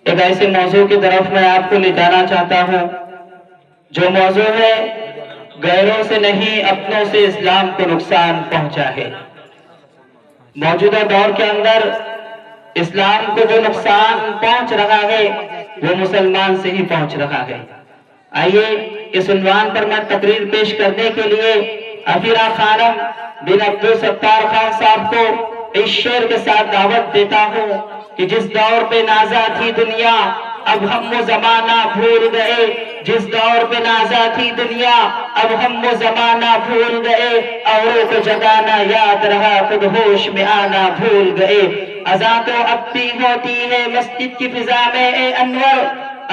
ایک ایسے موضوع کی طرف میں آپ کو لے جانا چاہتا ہوں جو موضوع ہے غیروں سے نہیں اپنوں سے اسلام کو نقصان پہنچا ہے۔ موجودہ دور کے اندر اسلام کو جو نقصان پہنچ رہا ہے وہ مسلمان سے ہی پہنچ رہا ہے۔ آئیے اس عنوان پر میں تقریر پیش کرنے کے لیے افیرہ خانم بن عبدالستار خان صاحب کو اس شعر کے ساتھ دعوت دیتا ہوں کہ جس دور پہ نازا تھی دنیا اب ہم وہ زمانہ بھول گئے، جس دور پہ نازا تھی دنیا اب ہم وہ زمانہ بھول گئے، اوروں کو جگانا یاد رہا خود ہوش میں آنا بھول گئے۔ اذان تو اب بھی ہوتی ہے مسجد کی فضا میں اے انور،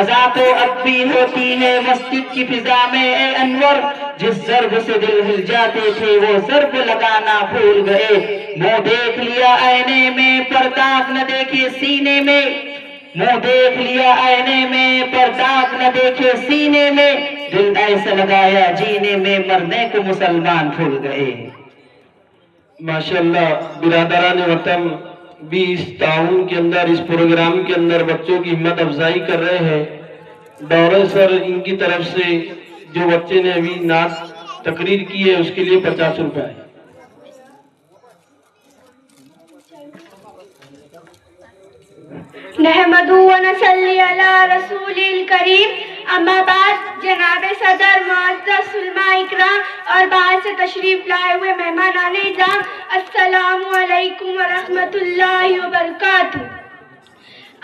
اذان تو اب بھی ہوتی ہے مسجد کی فضا میں اے انور، جس ضرب سے دل ہل جاتے تھے وہ ضرب لگانا بھول گئے۔ منہ دیکھ لیا آئینے میں پر داغ نہ دیکھے سینے میں، منہ دیکھ لیا آئینے میں پر داغ نہ دیکھے سینے میں، دل ایسا لگایا جینے میں مرنے کو مسلمان بھول گئے۔ ماشاءاللہ برادران وطن بھی اس تعاون کے اندر، اس پروگرام کے اندر بچوں کی ہمت افزائی کر رہے ہیں۔ دورے سر ان کی طرف سے جو بچے نے ابھی نعت تقریر کی ہے اس کے لیے 50 روپے ہے۔ نحمدہ و نصلی علی رسول الکریم، اما بعد جناب صدر، معزز علماء اکرام اور باہر سے تشریف لائے ہوئے مہمانان اعزام، السلام علیکم ورحمۃ اللہ وبرکاتہ۔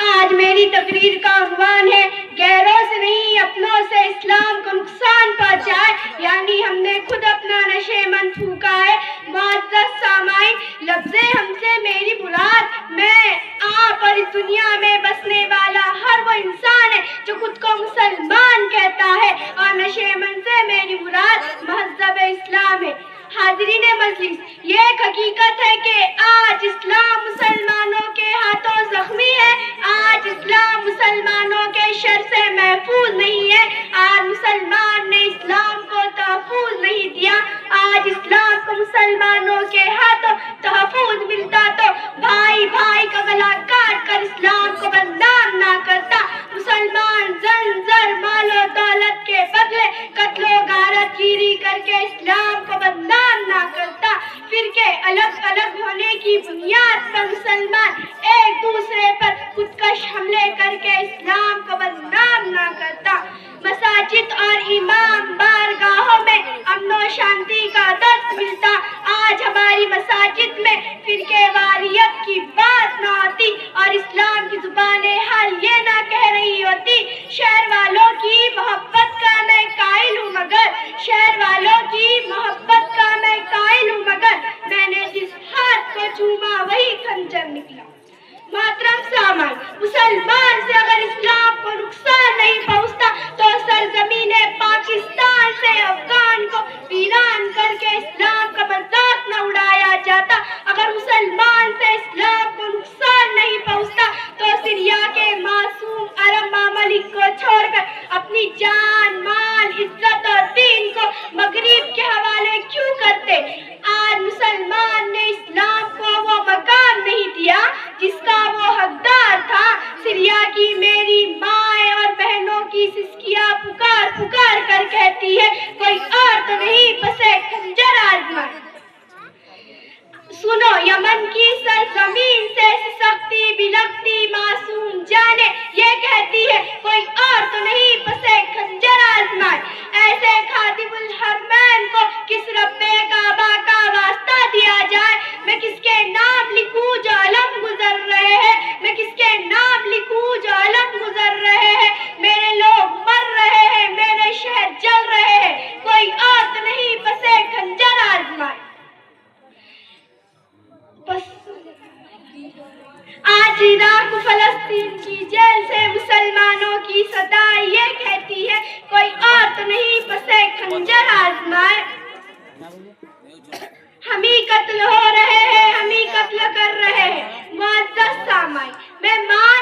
آج میری تقریر کا عنوان ہے غیروں سے نہیں اپنوں سے اسلام کو نقصان پہنچائے، یعنی ہم نے خود اپنا نشے من پھونکا ہے۔ معزز سامعین، لفظ ہم سے میری مراد میں، آپ اور اس دنیا میں بسنے والا ہر وہ انسان ہے جو خود کو مسلمان کہتا ہے، اور نشے من سے میری مراد مہذب اسلام ہے۔ حاضرین مجلس، یہ ایک حقیقت ہے کہ آج اسلام مسلمانوں کے ہاتھوں زخمی ہے، آج اسلام مسلمانوں کے شر سے محفوظ نہیں ہے، آج مسلمان نے اسلام کو تحفظ نہیں دیا، آج اسلام کو مسلمانوں کے ہاتھوں تحفظ ملتا تو بھائی بھائی کا گلا کاٹ کر اسلام کو بدنام نہ کرتا، مسلمان زر مال و دولت کے بدلے قتل و غارت گیری کر کے اسلام کو بدنام نہ کرتا، فرقے الگ الگ ہونے کی بنیاد پر مسلمان ایک دوسرے پر خودکش حملے کر کے اسلام کو بدنام نہ کرتا، مساجد اور امام بارگاہوں میں امن و شانتی کا درس ملتا، آج ہماری مساجد میں فرقے واریت کی بات نہ ہوتی اور اسلام کی زبان حال یہ نہ کہہ رہی ہوتی، شہر والوں کی محبت کا میں قائل ہوں مگر، شہر والوں کی محبت کا میں قائل ہوں مگر، میں نے جس ہاتھ کو چوما وہی خنجر نکلا۔ محترم سامعین، مسلمان سے اگر اسلام کو نقصان نہیں پہنچتا تو سرزمین پاکستان سے افغان کو ویران کر کے اسلام کا مذاق نہ اڑایا جاتا، اگر مسلمان سے اسلام کو نقصان نہیں پہنچتا تو سریا کے معصوم عرب ممالک کو چھوڑ کر اپنی جان مال عزت اور دین کو مغرب کے حوالے کیوں کرتے؟ آج مسلمان نے اسلام کو وہ مقام نہیں دیا جس کا وہ حقدار تھا۔ سریا کی میری مائیں اور بہنوں کی سسکیاں پکار پکار کر کہتی ہے کوئی اور تو نہیں بسے خنجر آزمائے۔ سنو یمن کی سرزمین سے سختی بلغتی معصوم جانے یہ کہتی ہے کوئی اور تو نہیں بسے خنجر آزمائے۔ ایسے خادم الحرمین کو کس رب کعبہ کا واسطہ دیا جائے؟ میں کس کے نام لکھوں جو علم گزر رہے ہیں، میں کس کے نام لکھوں جو علم گزر رہے ہیں، میرے لوگ مر رہے ہیں، میرے شہر جل رہے ہیں، کوئی اور تو نہیں بسے خنجر آزمائے۔ آج عراق فلسطین کی جیل سے مسلمانوں کی صدا یہ کہتی ہے کوئی اور تو نہیں بسے خنجر آزمائے۔ ہم ہی قتل ہو رہے ہیں، ہم ہی قتل کر رہے ہیں۔ معزز سامعین، میں مان